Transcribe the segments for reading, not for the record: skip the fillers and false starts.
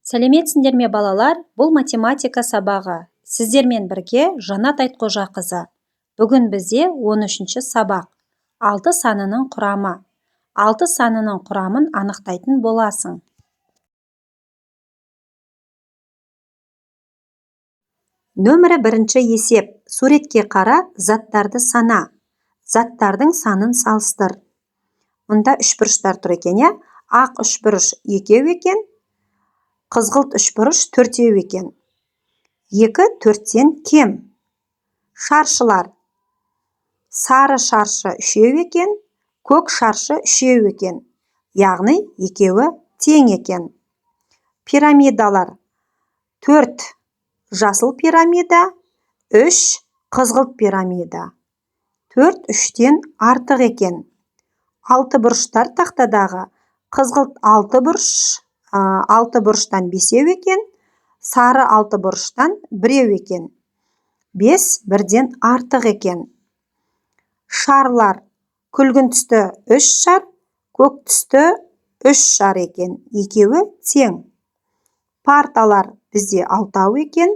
Сәлеметсіңдер ме балалар? Бұл математика сабағы. Сіздермен бірге Жанат Айтқожақызы. Бүгін бізде 13-ші сабақ. 6 санының құрамы. 6 санының құрамын анықтайтын боласың. Нөмірі 1-ші есеп. Суретке қара, заттарды сана. Заттардың санын салыстыр. Мұнда үшбұрыштар тұр екен, я? Ақ үшбұрыш 2 екен. Қызғылт үшбұрыш 4 екен. 2 4-тен кем. Шаршылар. Сары шаршы 3 екен, көк шаршы 3 екен. Яғни екеуі тең екен. Пирамидалар. 4 жасыл пирамида, 3 қызғылт пирамида. 4 3-тен артық екен. Алты бұрыштар тақтадағы. Қызғылт 6 бұрыш, 6 бұрыштан 5 екен, сары 6 бұрыштан 1 екен. 5 1-ден артық екен. Шарлар. Күлгін түсті 3 шар, көк түсті 3 шар екен. Екеуі тең. Парталар бізде 6 екен,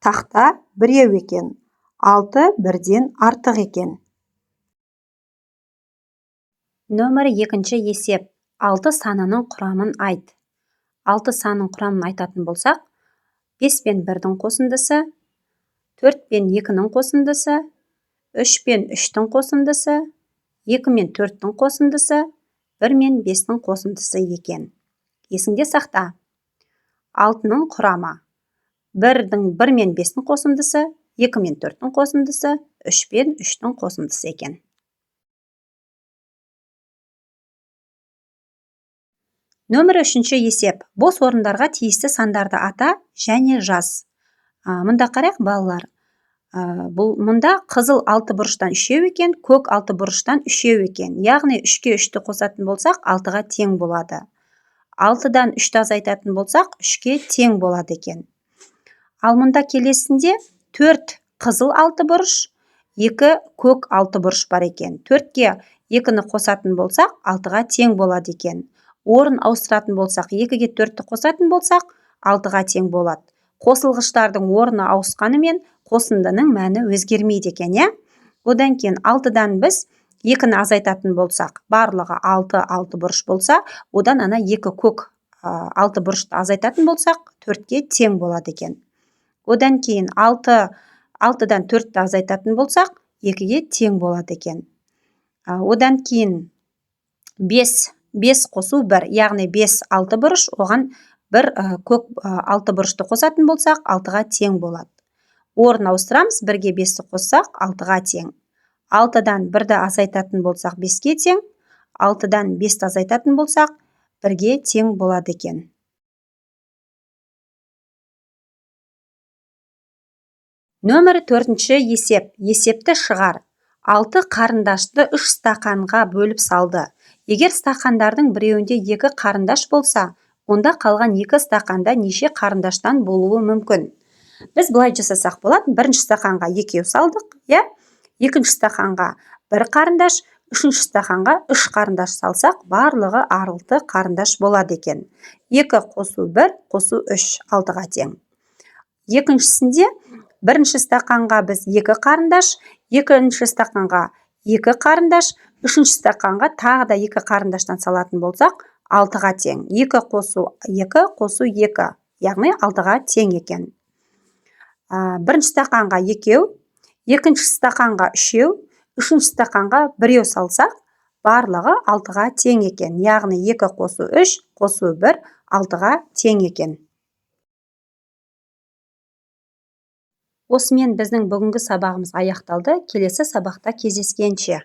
тақта 1 екен. 6 1-ден артық екен. Нөмірі 2-ші есеп. 6 санының құрамын айт. 6 санның құрамын айтатын болсақ, 5 пен 1-дің қосындысы, 4 пен 2-ның қосындысы, 3 пен 3-дің қосындысы, 2 мен 4-дің қосындысы, 1 мен 5-дің қосындысы екен. Есіңде сақта. 6-ның құрамы. 1 мен 5-дің қосындысы, 2 мен 4-дің қосындысы, 3 пен 3-дің қосындысы екен. Нөмірі 3-ші есеп. Бос орындарға тиісті сандарды ата және жаз. Мұнда қарайық балалар. Мұнда қызыл 6 бұрыштан 3 екен, көк 6 бұрыштан 3 екен. Яғни 3-ке 3-ті қосатын болсақ, 6-ға тең болады. 6-дан 3-ті азайтатын болсақ, 3-ке тең болады екен. Ал мұнда келесінде 4 қызыл 6 бұрыш, 2 көк 6 бұрыш бар екен. 4-ке 2-ні қосатын болсақ, 6-ға тең болады екен. Орын ауыстыратын болсақ, 2-ге 4-ті қосатын болсақ, 6-ға тең болады. Қосылғыштардың орны ауысқанымен қосындының мәні өзгермейді екен, я? Одан кейін 6-дан біз 2-ні азайтатын болсақ, барлығы 6 бұрыш болса, одан ана 2 көк 6 бұрышты азайтатын болсақ, 4-ке тең болады екен. Одан кейін 6-дан 4-ті азайтатын болсақ, 2-ге тең болады екен. Одан кейін 5 қосу 1, яғни 5 6 бұрыш, оған 1 көк 6 бұрышты қосатын болсақ, 6-ға тең болады. Орын ауыстырамыз, 1-ге 5-ті қоссақ, 6-ға тең. 6-дан 1-ді азайтатын болсақ, 5-ке тең. 6-дан 5-ті азайтатын болсақ, 1-ге тең болады екен. Нөмірі 4-ші есеп. Есепті шығар. 6 қарындашты 3 стақанға бөліп салды. Егер стақандардың біреуінде 2 қарындаш болса, онда қалған 2 стақанда неше қарындаштан болуы мүмкін? Біз бұлай жасасақ болады. 1-ші стақанға 2 салдық, я? 2-ші стақанға 1 қарындаш, 3-ші стақанға 3 қарындаш салсақ, барлығы 6 қарындаш болады екен. 2 қосу 1, қосу 3, 6-ға тең. Екіншісінде 1-ші стақанға біз 2 қарындаш, 2-ші стақанға 2 қарындаш, 3-ші стақанға тағы да 2 қарындаштан салатын болсақ, 6-ға тең. 2 қосу 2, қосу 2, яғни 6-ға тең екен. 1-ші стақанға 2, 2-ші стақанға 3, 3-ші стақанға 1 салсақ, барлығы 6-ға тең екен. Яғни 2 қосу 3, қосу 1, 6-ға тең екен. Осымен біздің бүгінгі сабағымыз аяқталды. Келесі сабақта кездескенше.